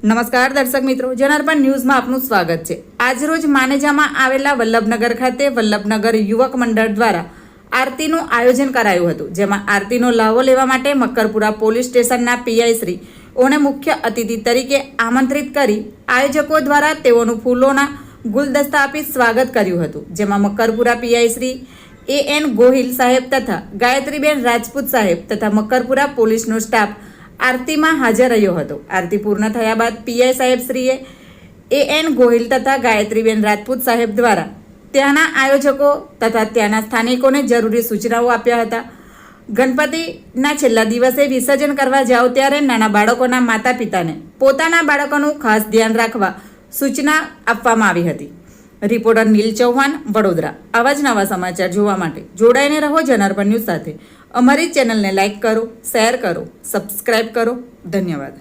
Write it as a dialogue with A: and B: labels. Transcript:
A: નમસ્કાર દર્શક મિત્રો, જનાર્પણ ન્યૂઝમાં આપનું સ્વાગત છે। આજરોજ માનેજામાં આવેલા વલ્લભનગર ખાતે વલ્લભનગર યુવક મંડળ દ્વારા આરતીનું આયોજન કરાયું હતું, જેમાં આરતીનો લાવો લેવા માટે મક્કરપુરા પોલીસ સ્ટેશનના પીઆઈ શ્રી ઓને મુખ્ય અતિથિ તરીકે આમંત્રિત કરી આયોજકો દ્વારા તેઓનું ફૂલોના ગુલદસ્તા આપી સ્વાગત કર્યું હતું, જેમાં મક્કરપુરા પીઆઈ શ્રી એએન ગોહિલ સાહેબ તથા ગાયત્રીબેન રાજપૂત સાહેબ તથા મક્કરપુરા પોલીસનો સ્ટાફ આરતીમાં હાજર રહ્યો હતો। આરતી પૂર્ણ થયા બાદ પીઆઈ સાહેબ શ્રીએ એએન ગોહિલ તથા ગાયત્રીબેન રાજપૂત સાહેબ દ્વારા ત્યાંના આયોજકો તથા ત્યાંના સ્થાનિકોને જરૂરી સૂચનાઓ આપ્યા હતા। ગણપતિના છેલ્લા દિવસે વિસર્જન કરવા જાઓ ત્યારે નાના બાળકોના માતા પિતાને પોતાના બાળકોનું ખાસ ધ્યાન રાખવા સૂચના આપવામાં આવી હતી। રિપોર્ટર નીલ ચૌહાણ, વડોદરા। આવા જ નવા સમાચાર જોવા માટે જોડાઈને રહો જનાર્પણ ન્યૂઝ સાથે। અમારી ચેનલને લાઇક કરો, શેર કરો, સબસ્ક્રાઇબ કરો। ધન્યવાદ।